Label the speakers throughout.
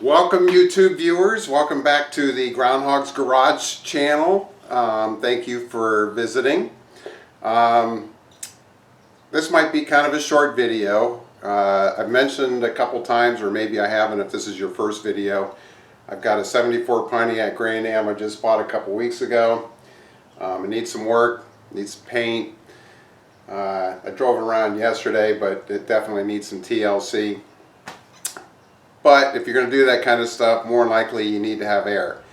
Speaker 1: Welcome YouTube viewers, welcome back to the Groundhog's Garage channel. Thank you for visiting. This might be kind of a short video. I've mentioned a couple times, or maybe I haven't if this is your first video. I've got a 74 Pontiac Grand Am I just bought a couple weeks ago. It needs some work, needs some paint. I drove it around yesterday, but it definitely needs some TLC. But if you're going to do that kind of stuff, more than likely you need to have air.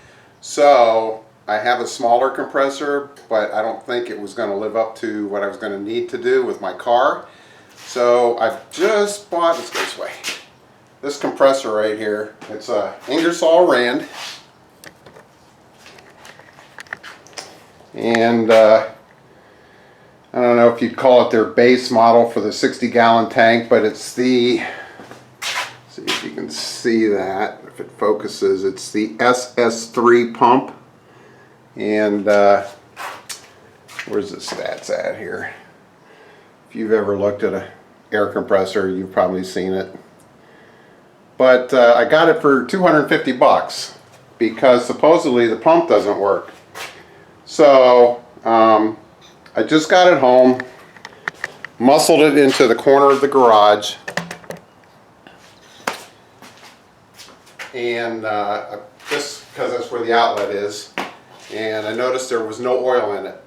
Speaker 1: So I have a smaller compressor, but I don't think it was going to live up to what I was going to need to do with my car. So I've just bought, let's go this way, this compressor right here. It's a Ingersoll Rand. And I don't know if you'd call it their base model for the 60-gallon tank, but it's the, see if you can see that, if it focuses, it's the SS3 pump. And where's the stats at here? If you've ever looked at an air compressor, you've probably seen it. But I got it for 250 bucks because supposedly the pump doesn't work. So I just got it home, muscled it into the corner of the garage, and just because that's where the outlet is, and I noticed there was no oil in it.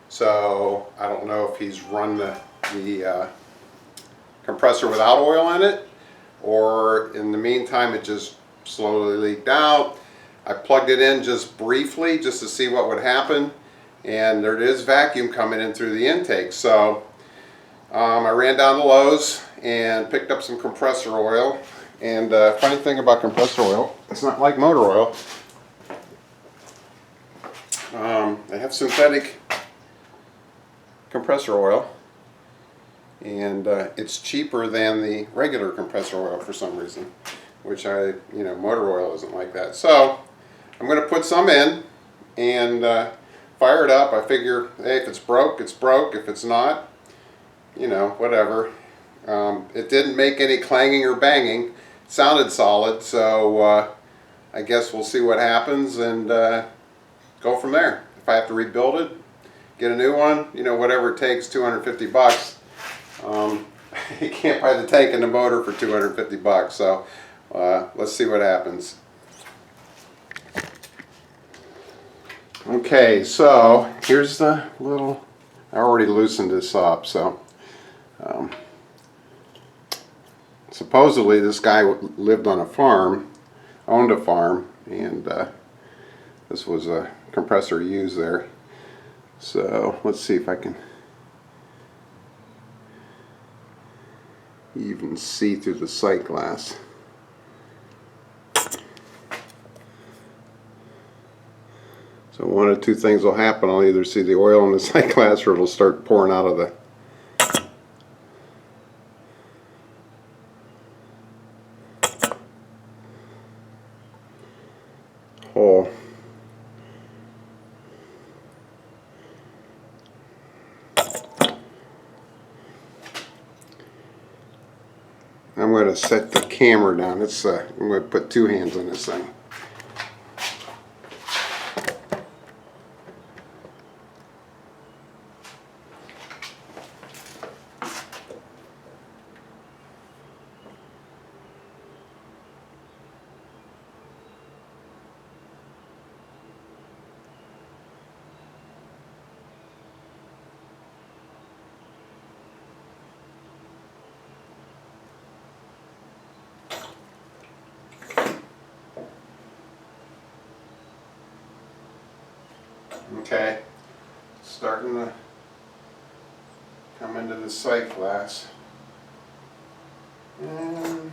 Speaker 1: So I don't know if he's run the compressor without oil in it, or in the meantime it just slowly leaked out. I plugged it in just briefly just to see what would happen, and there is vacuum coming in through the intake. So I ran down to Lowe's and picked up some compressor oil. And funny thing about compressor oil, it's not like motor oil. They have synthetic compressor oil, and it's cheaper than the regular compressor oil for some reason, which motor oil isn't like that. So I'm going to put some in and fire it up. I figure, hey, if it's broke, it's broke. If it's not, whatever. It didn't make any clanging or banging. It sounded solid, so I guess we'll see what happens and go from there. If I have to rebuild it, get a new one, whatever it takes, 250 bucks. You can't buy the tank and the motor for 250 bucks, so let's see what happens. Okay, so here's the little, I already loosened this up, so supposedly this guy lived on a farm, owned a farm, and this was a compressor used there. So let's see if I can even see through the sight glass. So one of two things will happen. I'll either see the oil in the sight glass, or it'll start pouring out of the hole. I'm going to set the camera down. I'm going to put two hands on this thing. Okay, starting to come into the sight glass, and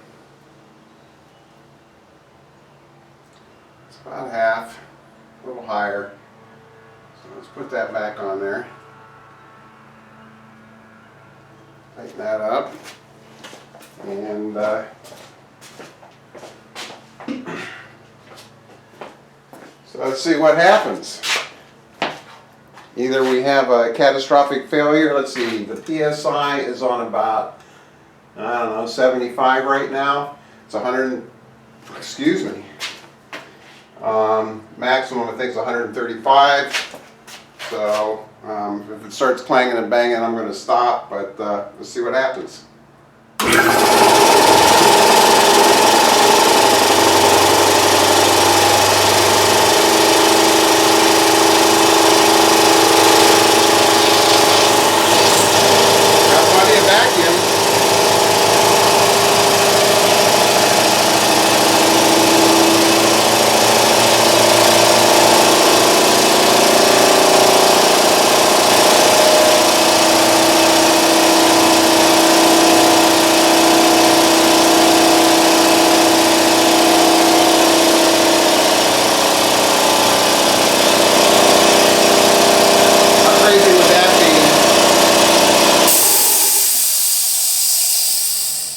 Speaker 1: it's about half, a little higher, so let's put that back on there, tighten that up, and so let's see what happens. Either we have a catastrophic failure. Let's see, the PSI is on about, I don't know, 75 right now. It's excuse me. Maximum I think is 135. So if it starts clanging and banging, I'm going to stop, but let's see what happens. Got plenty of vacuum.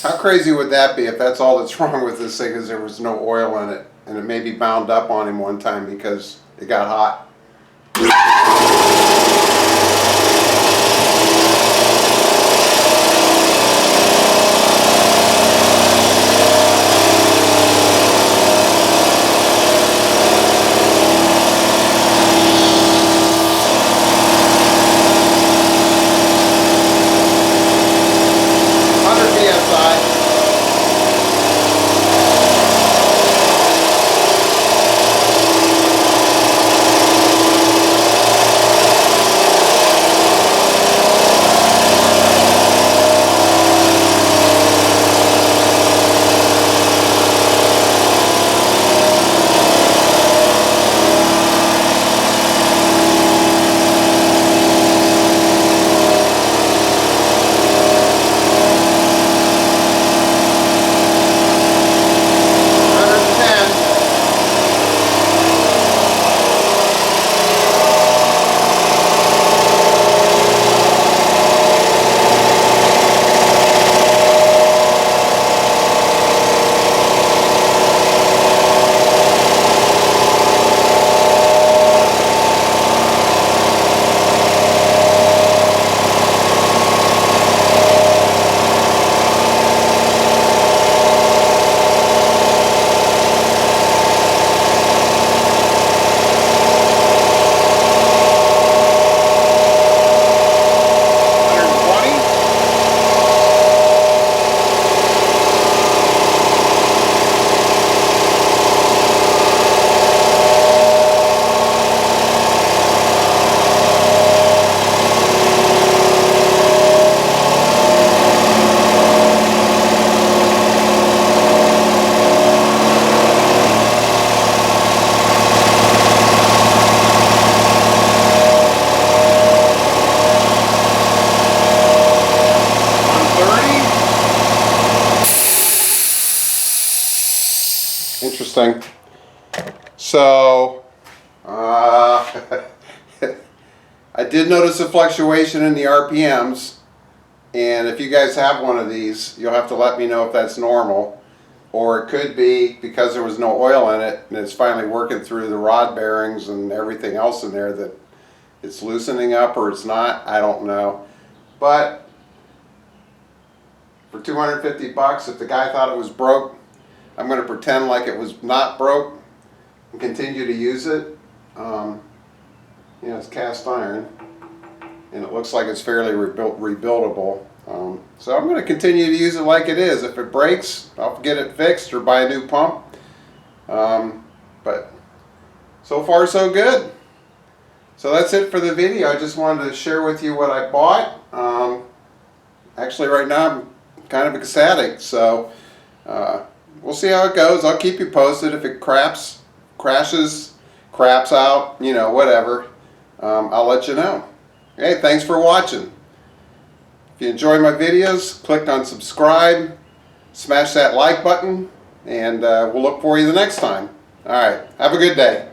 Speaker 1: How crazy would that be if that's all that's wrong with this thing is there was no oil in it and it maybe bound up on him one time because it got hot? Interesting. So, I did notice a fluctuation in the RPMs, and if you guys have one of these, you'll have to let me know if that's normal, or it could be because there was no oil in it and it's finally working through the rod bearings and everything else in there that it's loosening up, or it's not. I don't know. But for 250 bucks, if the guy thought it was broke, I'm going to pretend like it was not broke and continue to use it. You know, it's cast iron, and it looks like it's fairly rebuildable. So I'm going to continue to use it like it is. If it breaks, I'll get it fixed or buy a new pump. But so far so good. So that's it for the video. I just wanted to share with you what I bought. Actually right now I'm kind of ecstatic, so we'll see how it goes. I'll keep you posted. If it crashes, craps out, you know, whatever, I'll let you know. Hey, thanks for watching. If you enjoy my videos, click on subscribe, smash that like button, and we'll look for you the next time. Alright, have a good day.